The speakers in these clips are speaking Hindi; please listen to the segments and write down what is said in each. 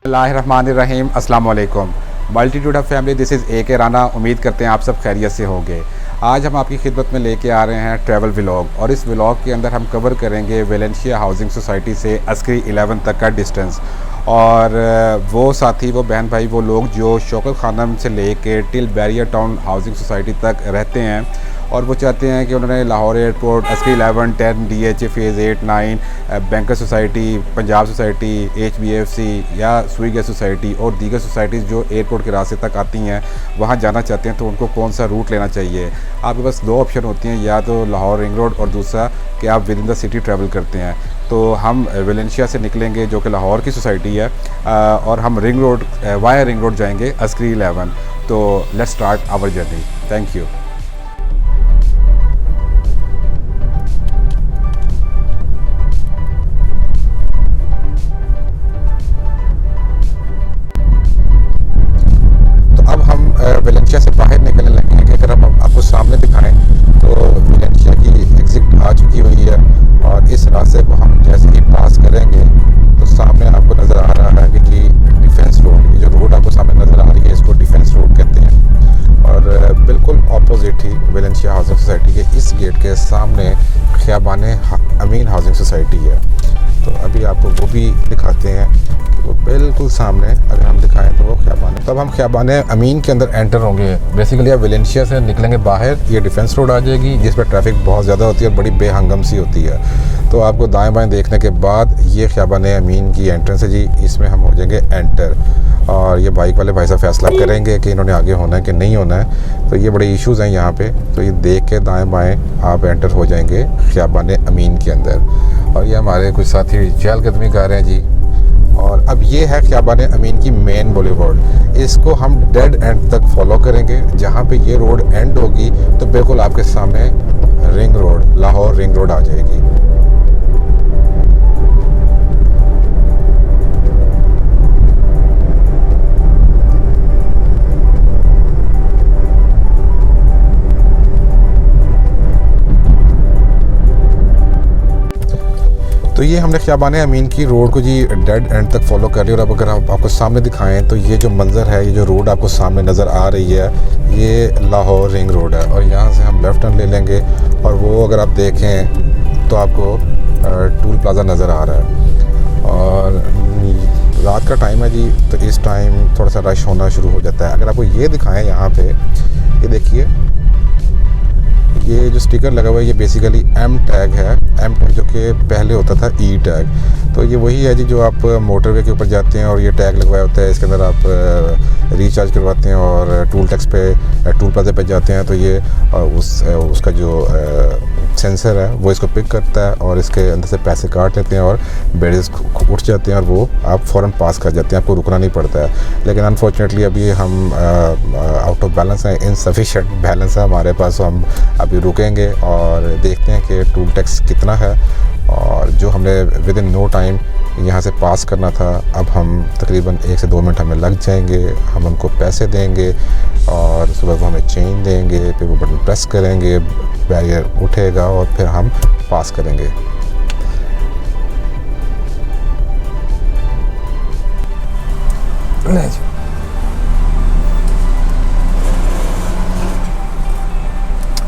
बिस्मिल्लाहिर्रहमानिर्रहीम अस्सलाम वालेकुम। Multitude of family, this is a के राना। उम्मीद करते हैं आप सब खैरियत से होंगे। आज हम आपकी खिदमत में लेके आ रहे हैं ट्रैवल व्लॉग, और इस व्लॉग के अंदर हम कवर करेंगे वेलेंशिया हाउसिंग सोसाइटी से अस्करी 11 तक का डिस्टेंस। और वो साथी, वो बहन भाई, वो लोग जो शौकत खानम से लेके till barrier town housing society तक रहते हैं, और वो चाहते हैं कि उन्होंने Lahore airport, Askari 11, 10, DH, phase 8, 9, banker society, Punjab society, HBFC या सुई सोसाइटी और दीगर सोसाइटीज़ जो एयरपोर्ट के रास्ते तक आती हैं, वहाँ जाना चाहते हैं तो उनको कौन सा रूट लेना चाहिए। आपके पास दो ऑप्शन होती हैं, या तो लाहौर रिंग रोड और दूसरा कि आप with in the city travel करते हैं। तो हम वेलेंशिया से निकलेंगे जो कि लाहौर की सोसाइटी है, और हम ring road via ring road जाएंगे अस्करी 11। तो let's start our journey. Thank you. Valencia से बाहर निकलने लगेंगे कि अगर हम आपको सामने दिखाएं तो वेलेंशिया की एग्ज़िट आ चुकी हुई है, और इस रास्ते को हम जैसे ही पास करेंगे तो सामने आपको नज़र आ रहा है कि जी डिफेंस रोड, ये जो रोड आपको सामने नज़र आ रही है इसको डिफेंस रोड कहते हैं। और बिल्कुल ऑपोजिट ही वेलेंशिया हाउसिंग सोसाइटी के इस गेट के सामने ख़ियाबान अमीन हाउसिंग सोसाइटी है। तो अभी आपको वो भी दिखाते हैं कि वो बिल्कुल सामने, अगर हम दिखाएं तो वो ख़ियाबान, तब हम ख़ियाबान अमीन के अंदर एंटर होंगे। बेसिकली आप वेलेंशिया से निकलेंगे बाहर, ये डिफेंस रोड आ जाएगी जिस पर ट्रैफिक बहुत ज़्यादा होती है और बड़ी बेहंगम सी होती है। तो आपको दाएं बाएं देखने के बाद ये ख़ियाबान अमीन की एंट्रेंस है जी, इसमें हम हो जाएंगे एंटर। और ये बाइक वाले भाई साहब फैसला करेंगे कि इन्होंने आगे होना है कि नहीं होना है। तो ये बड़े इश्यूज़ हैं यहाँ पे, तो ये देख के दाएं बाएं आप एंटर हो जाएंगे ख़ियाबान अमीन के अंदर। और ये हमारे कुछ साथी चहलकदमी कर रहे हैं जी। और अब ये है ख़ियाबान अमीन की मेन बॉलीवुड, इसको हम डेड एंड तक फॉलो करेंगे। जहाँ पे ये रोड एंड होगी तो बिल्कुल आपके सामने ring road, Lahore ring road आ जाएगी। तो ये हमने ख़ियाबान अमीन की रोड को जी डेड एंड तक फॉलो कर लिया। और अब अगर आप आपको सामने दिखाएं तो ये जो मंज़र है, ये जो रोड आपको सामने नज़र आ रही है, ये लाहौर रिंग रोड है। और यहाँ से हम लेफ़्ट टर्न ले लेंगे, और वो अगर आप देखें तो आपको टूल प्लाज़ा नज़र आ रहा है। और रात का टाइम है जी, तो इस टाइम थोड़ा सा रश होना शुरू हो जाता है। अगर आपको ये दिखाएँ यहाँ पर, ये देखिए, ये जो स्टिकर लगा हुआ है ये बेसिकली M टैग है। M टैग जो कि पहले होता था E टैग। तो ये वही है जी जो आप मोटरवे के ऊपर जाते हैं और ये टैग लगवाया होता है, इसके अंदर आप रिचार्ज करवाते हैं और टूल टैक्स पे, टूल प्लाजा पे जाते हैं, तो ये उसका जो सेंसर है वो इसको पिक करता है और इसके अंदर से पैसे काट लेते हैं और बैरियर्स उठ जाते हैं और वो आप फ़ौरन पास कर जाते हैं, आपको रुकना नहीं पड़ता है। लेकिन अनफॉर्चुनेटली अभी हम आउट ऑफ बैलेंस हैं, इनसफिशेंट बैलेंस है हमारे पास, तो हम अभी रुकेंगे और देखते हैं कि टूल टैक्स कितना है। और जो हमने विद इन नो टाइम यहाँ से पास करना था, अब हम तकरीबन 1 से 2 मिनट हमें लग जाएंगे। हम उनको पैसे देंगे और सुबह वो हमें चेंज देंगे, फिर वो बटन प्रेस करेंगे, बैरियर उठेगा और फिर हम पास करेंगे।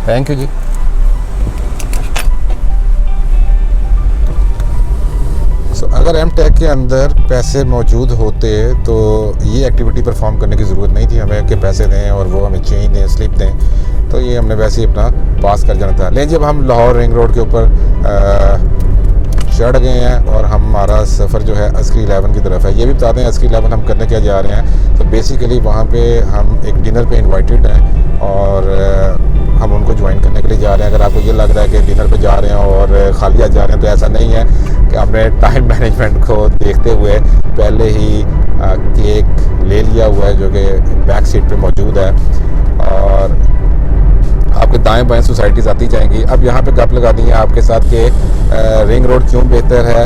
थैंक यू जी। अगर M टैग के अंदर पैसे मौजूद होते तो ये एक्टिविटी परफॉर्म करने की ज़रूरत नहीं थी हमें कि पैसे दें और वो हमें चेंज दें, स्लिप दें। तो ये हमने वैसे ही अपना पास कर जाना था। लेकिन जब हम लाहौर रिंग रोड के ऊपर चढ़ गए हैं और हमारा सफ़र जो है अस्करी 11 की तरफ है। ये भी बता दें अस्करी 11 हम करने क्या जा रहे हैं। तो बेसिकली वहाँ पे हम एक डिनर पे इनवाइटेड हैं और हम उनको ज्वाइन करने के लिए जा रहे हैं। अगर आपको ये लग रहा है कि डिनर पे जा रहे हैं और खाली आज जा रहे हैं, तो ऐसा नहीं है कि हमने टाइम मैनेजमेंट को देखते हुए पहले ही केक ले लिया हुआ है जो कि बैक सीट पे मौजूद है। और आपके दाएं बाएं सोसाइटीज़ आती जाएंगी। अब यहाँ पे गप लगा दी है आपके साथ कि रिंग रोड क्यों बेहतर है,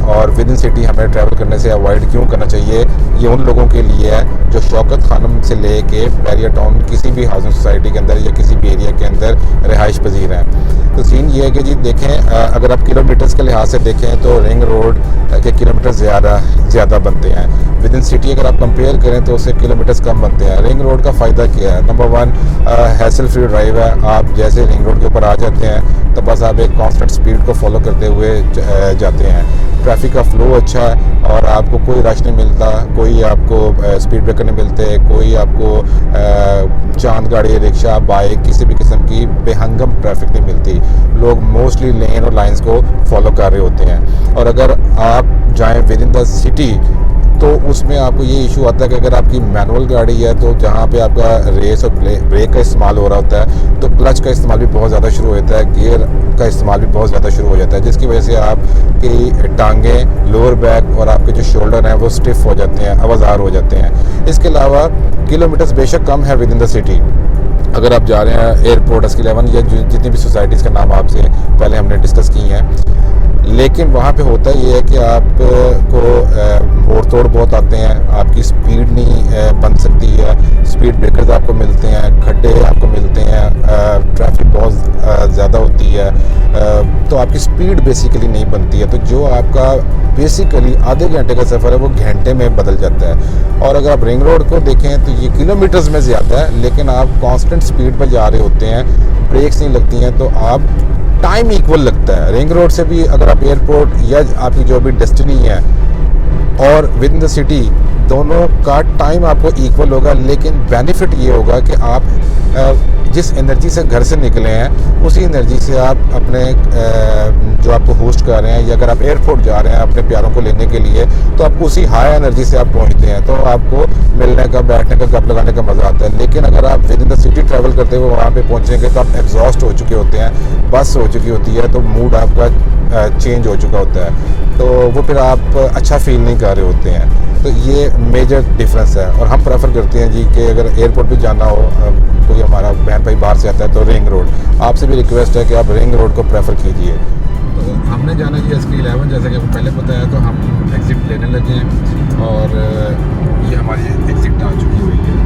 और विद इन सिटी हमें ट्रैवल करने से अवॉइड क्यों करना चाहिए, ये उन लोगों के लिए है जो शौकत खानम से ले के बैरिया टाउन किसी भी हाउसिंग सोसाइटी के अंदर या किसी भी एरिया के अंदर रिहाइश पजीर हैं। तो सीन ये है कि जी देखें, अगर आप किलोमीटर्स के लिहाज से देखें तो रिंग रोड के किलोमीटर ज़्यादा बनते हैं। विद इन सिटी अगर आप कंपेयर करें तो उससे किलोमीटर्स कम बनते हैं। रिंग रोड का फ़ायदा क्या है? नंबर 1, हैसल फ्री ड्राइव है। आप जैसे रिंग रोड के ऊपर आ जाते हैं तो बस आप एक कांस्टेंट स्पीड को फॉलो करते हुए जाते हैं। ट्रैफिक का फ्लो अच्छा है और आपको कोई रश नहीं मिलता, कोई आपको स्पीड ब्रेकर नहीं मिलते, कोई आपको चांद गाड़ी, रिक्शा, बाइक, किसी भी किस्म की बेहंगम ट्रैफिक नहीं मिलती। लोग मोस्टली लेन और लाइंस को फॉलो कर रहे होते हैं। और अगर आप जाएं विद इन द सिटी तो उसमें आपको ये इशू आता है कि अगर आपकी मैनुअल गाड़ी है तो जहाँ पे आपका रेस और ब्रेक का इस्तेमाल हो रहा होता है तो क्लच का इस्तेमाल भी बहुत ज़्यादा शुरू हो जाता है, गियर का इस्तेमाल भी बहुत ज़्यादा शुरू हो जाता है, जिसकी वजह से आपकी टांगें, लोअर बैक और आपके जो शोल्डर हैं वो स्टिफ हो जाते हैं, आवाज़ार हो जाते हैं। इसके अलावा किलोमीटर्स बेशक कम है विद इन द सिटी। अगर आप जा रहे हैं एयरपोर्ट, SK11 या जितनी भी सोसाइटीज़ का नाम आपसे पहले हमने डिस्कस की हैं, लेकिन वहाँ पे होता ये है कि आपको मोड़ तोड़ बहुत आते हैं, आपकी स्पीड नहीं बन सकती है, स्पीड ब्रेकर्स आपको मिलते हैं, खड्डे आपको मिलते हैं, ट्रैफिक बहुत ज़्यादा होती है, तो आपकी स्पीड बेसिकली नहीं बनती है। तो जो आपका बेसिकली आधे घंटे का सफ़र है वो घंटे में बदल जाता है। और अगर आप रिंग रोड को देखें तो ये किलोमीटर्स में ज़्यादा है, लेकिन आप कांस्टेंट स्पीड पर जा रहे होते हैं, ब्रेक्स नहीं लगती हैं, तो आप टाइम इक्वल लगता है। रिंग रोड से भी अगर आप एयरपोर्ट या आपकी जो भी डेस्टिनी है और विद इन द सिटी, दोनों का टाइम आपको इक्वल होगा, लेकिन बेनिफिट ये होगा कि आप जिस एनर्जी से घर से निकले हैं उसी एनर्जी से आप अपने जो आपको होस्ट कर रहे हैं, या अगर आप एयरपोर्ट जा रहे हैं अपने प्यारों को लेने के लिए तो आप उसी हाई एनर्जी से आप पहुंचते हैं, तो आपको मिलने का, बैठने का, गप लगाने का मज़ा आता है। लेकिन अगर आप with in the city travel करते हुए वहाँ पे पहुँचेंगे तो आप एग्जॉस्ट हो चुके होते हैं, बस हो चुकी होती है, तो मूड आपका चेंज हो चुका होता है, तो वो फिर आप अच्छा फील नहीं कर रहे होते हैं। तो ये मेजर डिफरेंस है। और हम प्रेफर करते हैं जी कि अगर एयरपोर्ट भी जाना हो, कोई हमारा बहन भाई बाहर से आता है तो रिंग रोड, आपसे भी रिक्वेस्ट है कि आप रिंग रोड को प्रेफर कीजिए। तो हमने जाना जी SK11, जैसा कि आपको पहले बताया, तो हम एग्ज़िट लेने लगे हैं और ये हमारी एग्ज़िट आ चुकी हुई है।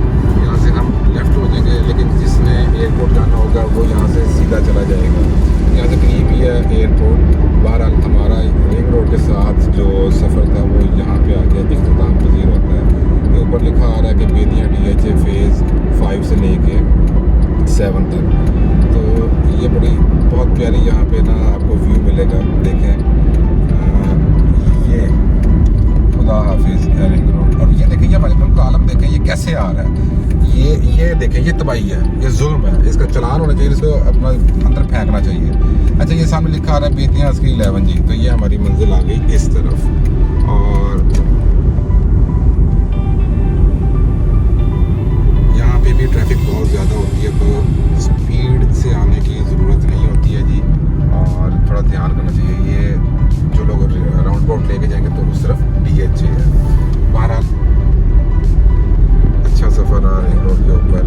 यहाँ से हम लेफ़्ट हो जाएंगे, लेकिन जिसने एयरपोर्ट जाना होगा वो यहाँ से सीधा चला जाएगा। यहाँ से करीब ही है एयरपोर्ट। बहरहाल हमारा रिंग रोड के साथ जो सफ़र था वो यहाँ पे आके इख्तिताम पजीर होता है। ये ऊपर लिखा आ रहा है कि बेदियाँ DHA फेज़ 5 से लेके 7 तक। तो ये बड़ी बहुत प्यारी यहाँ पे ना आपको व्यू मिलेगा। देखें, ये खुदा हाफिज़ रिंग रोड। और ये देखें, ये हमारे मुल्क का आलम देखें ये कैसे आ रहा है। ये देखें, ये तबाही है, ये जुल्म है, इसका चलान होना चाहिए, इसको अपना अंदर फेंकना चाहिए। अच्छा, ये सामने लिखा आ रहा है बेतियाँ SK11 जी। तो ये हमारी मंजिल आ गई इस तरफ, और यहाँ पे भी ट्रैफिक बहुत ज़्यादा होती है, तो स्पीड से आने की ज़रूरत नहीं होती है जी, और थोड़ा ध्यान करना चाहिए। ये जो लोग राउंड अबाउट लेके जाएंगे तो उस तरफ DHA है। बहरहाल अच्छा सफ़र आ रिंग रोड के ऊपर।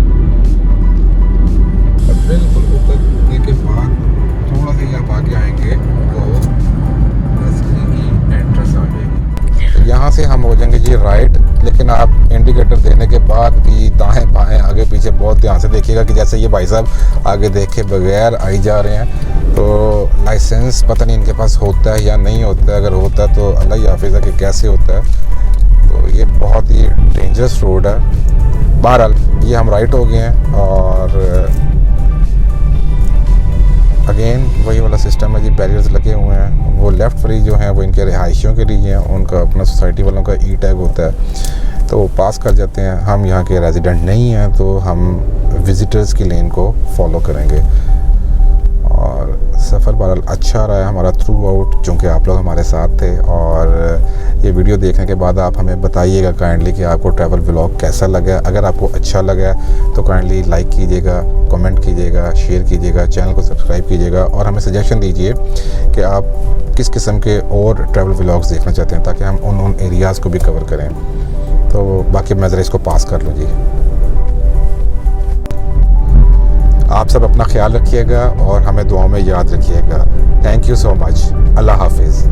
और बिल्कुल उतरने के बाद थोड़ा सा आप आगे आएंगे तो SK की एंट्रेंस आ जाएगी। यहाँ से हम हो जाएंगे जी राइट, लेकिन आप इंडिकेटर देने के बाद भी दाएं बाएं आगे पीछे बहुत ध्यान से देखिएगा कि जैसे ये भाई साहब आगे देखे बगैर आई जा रहे हैं। तो लाइसेंस पता नहीं इनके पास होता है या नहीं होता है, अगर होता है तो अल्लाह ही हाफिज़ है कि कैसे होता है। तो ये बहुत ही डेंजरस रोड है। बहरहाल ये हम राइट हो गए हैं, और अगेन वही वाला सिस्टम है जी, बैरियर्स लगे हुए हैं। वो लेफ़्ट वाली जो हैं वो इनके रिहायशियों के लिए हैं, उनका अपना सोसाइटी वालों का टैग होता है, तो वो पास कर जाते हैं। हम यहाँ के रेजिडेंट नहीं हैं तो हम विज़िटर्स की लेन को फॉलो करेंगे। और सफ़र बहरहाल अच्छा रहा है हमारा थ्रू आउट, चूँकि आप लोग हमारे साथ थे। और ये वीडियो देखने के बाद आप हमें बताइएगा काइंडली कि आपको ट्रैवल व्लॉग कैसा लगा। अगर आपको अच्छा लगा तो काइंडली लाइक कीजिएगा, कमेंट कीजिएगा, शेयर कीजिएगा, चैनल को सब्सक्राइब कीजिएगा, और हमें सजेशन दीजिए कि आप किस किस्म के और ट्रैवल व्लॉग्स देखना चाहते हैं, ताकि हम उन एरियाज़ को भी कवर करें। तो बाकी मैं ज़रा इसको पास कर लूँ जी। आप सब अपना ख्याल रखिएगा और हमें दुआओं में याद रखिएगा। Thank you so much. Allah हाफिज़।